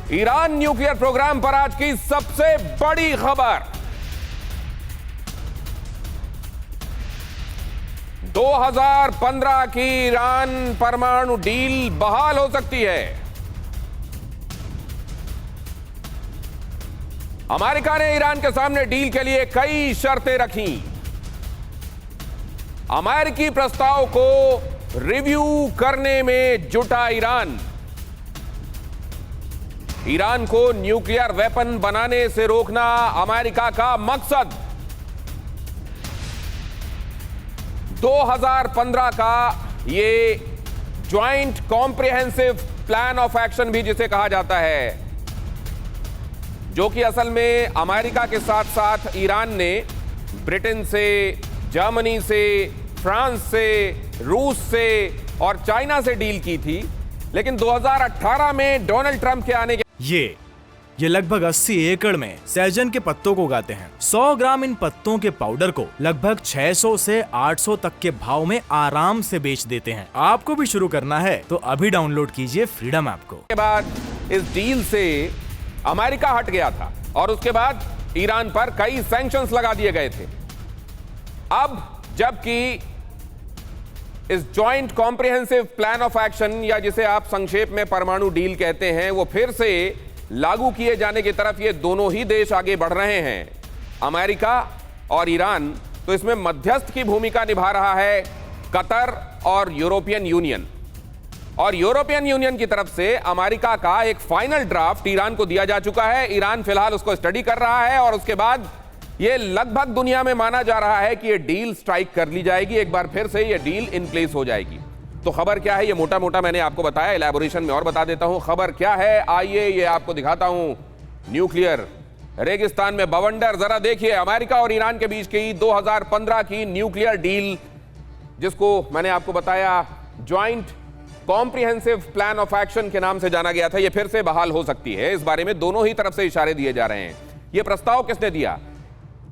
Iran nuclear programme पर आज की सबसे बड़ी खबर। 2015 की ईरान परमाणु डील बहाल हो सकती है। अमेरिका ने ईरान के सामने डील के लिए कई शर्तें रखी। अमेरिकी प्रस्ताव को रिव्यू करने में जुटा ईरान। ईरान को न्यूक्लियर वेपन बनाने से रोकना अमेरिका का मकसद। 2015 का ये joint comprehensive plan of action भी जिसे कहा जाता है, जो कि असल में अमेरिका के साथ साथ ईरान ने ब्रिटेन से, जर्मनी से, फ्रांस से, रूस से और चाइना से डील की थी। लेकिन 2018 में डोनाल्ड ट्रंप के आने के ये लगभग 80 एकड़ में सहजन के पत्तों को उगाते हैं। 100 ग्राम इन पत्तों के पाउडर को लगभग 600 से 800 तक के भाव में आराम से बेच देते हैं। आपको भी शुरू करना है तो अभी डाउनलोड कीजिए फ्रीडम ऐप को। के बाद इस डील से अमेरिका हट गया था और उसके बाद ईरान पर कई सैंक्शंस लगा दिए गए थे। अब जबकि इस joint comprehensive plan of action, या जिसे आप संक्षेप में परमाणु डील कहते हैं, वो फिर से लागू किए जाने की तरफ ये दोनों ही देश आगे बढ़ रहे हैं, अमेरिका और ईरान। तो इसमें मध्यस्थ की भूमिका निभा रहा है कतर और यूरोपियन यूनियन। और यूरोपियन यूनियन की तरफ से अमेरिका का एक फाइनल ड्राफ्ट ईरान को दिया जा चुका है। ईरान फिलहाल उसको स्टडी कर रहा है और उसके बाद ये लगभग दुनिया में माना जा रहा है कि ये डील स्ट्राइक कर ली जाएगी। एक बार फिर से ये डील इन प्लेस हो जाएगी। तो खबर क्या है, ये मोटा मोटा मैंने आपको बताया, इलैबोरेशन में और बता देता हूं। खबर क्या है, आइए ये आपको दिखाता हूं। न्यूक्लियर रेगिस्तान में बवंडर। जरा देखिए, अमेरिका और ईरान के बीच की 2015 की न्यूक्लियर डील, जिसको मैंने आपको बताया joint comprehensive plan of action के नाम से जाना गया था, ये फिर से बहाल हो सकती है। इस बारे में दोनों ही तरफ से इशारे दिए जा रहे हैं। ये प्रस्ताव किसने दिया?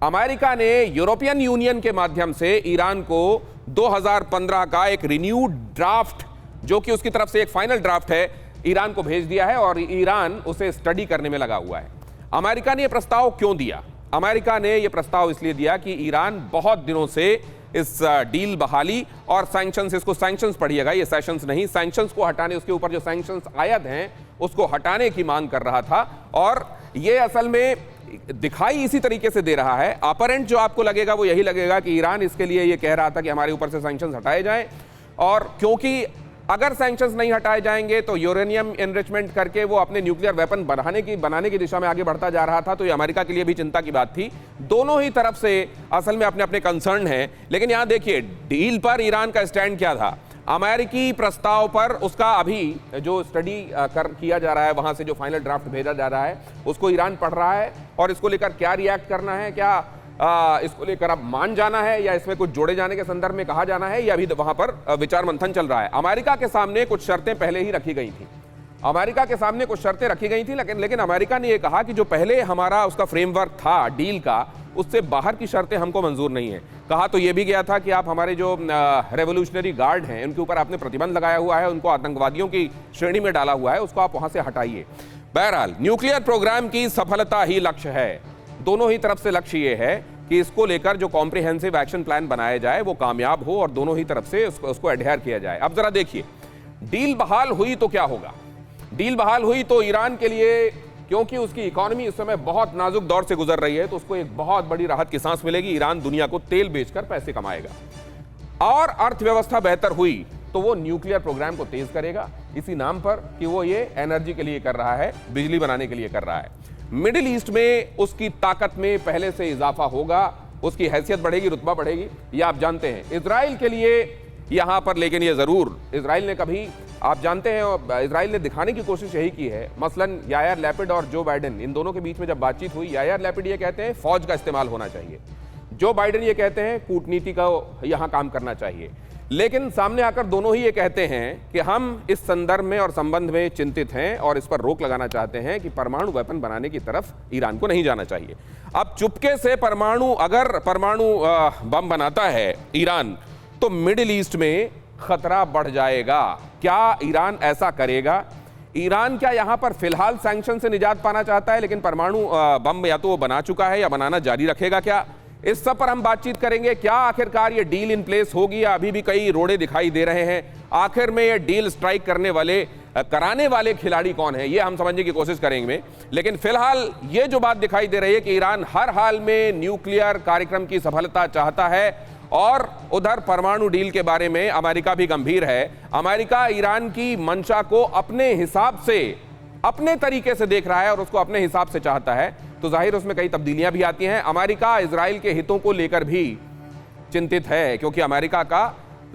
अमेरिका ने यूरोपियन यूनियन के माध्यम से ईरान को 2015 का एक रिन्यूड ड्राफ्ट, जो कि उसकी तरफ से एक फाइनल ड्राफ्ट है, ईरान को भेज दिया है और ईरान उसे स्टडी करने में लगा हुआ है। अमेरिका ने यह प्रस्ताव क्यों दिया? अमेरिका ने यह प्रस्ताव इसलिए दिया कि ईरान बहुत दिनों से इस डील बहाली और सैंक्शंस, इसको सैंक्शंस पढ़िएगा, ये सेशंस नहीं, सैंक्शंस को हटाने, उसके ऊपर जो सैंक्शंस आयद हैं उसको हटाने की मांग कर रहा था। और ये असल में दिखाई इसी तरीके से दे रहा है। अपरेंट जो आपको लगेगा वो यही लगेगा कि ईरान इसके लिए ये कह रहा था कि हमारे ऊपर से सैंक्शंस हटाए जाएं, और क्योंकि अगर सैंक्शंस नहीं हटाए जाएंगे तो यूरेनियम एनरिचमेंट करके वो अपने न्यूक्लियर वेपन बनाने की दिशा में आगे बढ़ता जा रहा था। तो ये अमेरिका के लिए भी चिंता की बात थी। दोनों ही तरफ से असल में अपने अपने कंसर्न हैं। लेकिन यहां देखिए, डील पर ईरान का स्टैंड क्या था। अमेरिकी प्रस्ताव पर उसका अभी जो स्टडी किया जा रहा है, वहां से जो फाइनल ड्राफ्ट भेजा जा रहा है, उसको ईरान पढ़ रहा है और इसको लेकर क्या रिएक्ट करना है, क्या इसको लेकर अब मान जाना है या इसमें कुछ जोड़े जाने के संदर्भ में कहा जाना है, या अभी वहां पर विचार मंथन चल रहा है। अमेरिका के सामने कुछ शर्तें पहले ही रखी गई थी। अमेरिका के सामने कुछ शर्तें रखी गई थी, लेकिन अमेरिका ने यह कहा कि जो पहले हमारा उसका फ्रेमवर्क था डील का, उससे बाहर की शर्तें हमको मंजूर नहीं है। कहा तो यह भी गया था कि आप हमारे जो रेवोल्यूशनरी गार्ड हैं उनके ऊपर आपने प्रतिबंध लगाया हुआ है, उनको आतंकवादियों की श्रेणी में डाला हुआ है, उसको आप वहां से हटाइए। बहरहाल न्यूक्लियर प्रोग्राम की सफलता ही लक्ष्य है। दोनों ही तरफ से लक्ष्य ये है कि इसको लेकर जो कॉम्प्रिहेंसिव एक्शन प्लान बनाया जाए वो कामयाब हो और दोनों ही तरफ से उसको एडहेयर किया जाए। अब जरा देखिए, डील बहाल हुई तो क्या होगा। डील बहाल हुई तो ईरान के लिए, क्योंकि उसकी इकोनॉमी इस समय बहुत नाजुक दौर से गुजर रही है, तो उसको एक बहुत बड़ी राहत की सांस मिलेगी। ईरान दुनिया को तेल बेचकर पैसे कमाएगा और अर्थव्यवस्था बेहतर हुई तो वो न्यूक्लियर प्रोग्राम को तेज करेगा, इसी नाम पर कि वो ये एनर्जी के लिए कर रहा है, बिजली बनाने के लिए कर रहा है। मिडिल ईस्ट में उसकी ताकत में पहले से इजाफा होगा, उसकी हैसियत बढ़ेगी, रुतबा बढ़ेगी, ये आप जानते हैं। इजराइल के लिए यहां पर, लेकिन ये जरूर, इजराइल ने कभी, आप जानते हैं, इजराइल ने दिखाने की कोशिश यही की है। मसलन यायर लैपिड और जो बाइडेन, इन दोनों के बीच में जब बातचीत हुई, यायर लैपिड ये कहते हैं फौज का इस्तेमाल होना चाहिए, जो बाइडेन ये कहते हैं कूटनीति का यहां काम करना चाहिए। लेकिन सामने आकर दोनों ही ये कहते हैं कि हम इस संदर्भ में और संबंध में चिंतित हैं और इस पर रोक लगाना चाहते हैं कि परमाणु वेपन बनाने की तरफ ईरान को नहीं जाना चाहिए। अब चुपके से अगर परमाणु बम बनाता है ईरान, तो मिडिल ईस्ट में खतरा बढ़ जाएगा। क्या ईरान ऐसा करेगा? ईरान क्या यहां पर फिलहाल सैंक्शन से निजात पाना चाहता है, लेकिन परमाणु बम या तो वो बना चुका है या बनाना जारी रखेगा क्या? इस सब पर हम बातचीत करेंगे। क्या आखिरकार ये डील इन प्लेस होगी या अभी भी कई रोड़े दिखाई दे रहे हैं? आखिर में ये डील स्ट्राइक कराने वाले खिलाड़ी कौन है, ये हम समझने की कोशिश करेंगे। लेकिन फिलहाल ये जो बात दिखाई दे रही है कि ईरान हर हाल में न्यूक्लियर कार्यक्रम की सफलता चाहता है और उधर परमाणु डील के बारे में अमेरिका भी गंभीर है। अमेरिका ईरान की मंशा को अपने हिसाब से, अपने तरीके से देख रहा है और उसको अपने हिसाब से चाहता है, तो जाहिर उसमें कई तब्दीलियां भी आती हैं। अमेरिका इजराइल के हितों को लेकर भी चिंतित है, क्योंकि अमेरिका का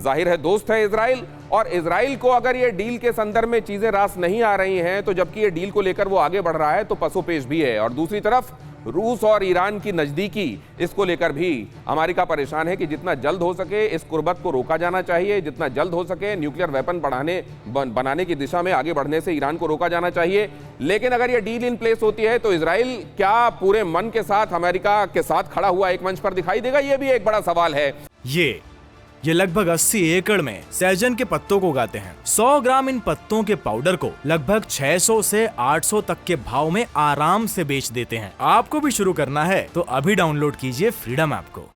जाहिर है दोस्त है इजराइल, और इजराइल को अगर ये डील के संदर्भ में चीजें रास नहीं आ रही हैं, तो जबकि ये डील को लेकर वो आगे बढ़ रहा है, तो पसोपेश भी है। और दूसरी तरफ रूस और ईरान की नजदीकी, इसको लेकर भी अमेरिका परेशान है कि जितना जल्द हो सके इस कुर्बत को रोका जाना चाहिए, जितना जल्द हो सके न्यूक्लियर वेपन बनाने की दिशा में आगे बढ़ने से ईरान को रोका जाना चाहिए। लेकिन अगर ये डील इन प्लेस होती है तो इजराइल क्या पूरे मन के साथ अमेरिका के साथ खड़ा हुआ एक मंच पर दिखाई देगा? ये भी एक बड़ा सवाल है। ये लगभग 80 एकड़ में सहजन के पत्तों को उगाते हैं। 100 ग्राम इन पत्तों के पाउडर को लगभग 600 से 800 तक के भाव में आराम से बेच देते हैं। आपको भी शुरू करना है तो अभी डाउनलोड कीजिए फ्रीडम ऐप को।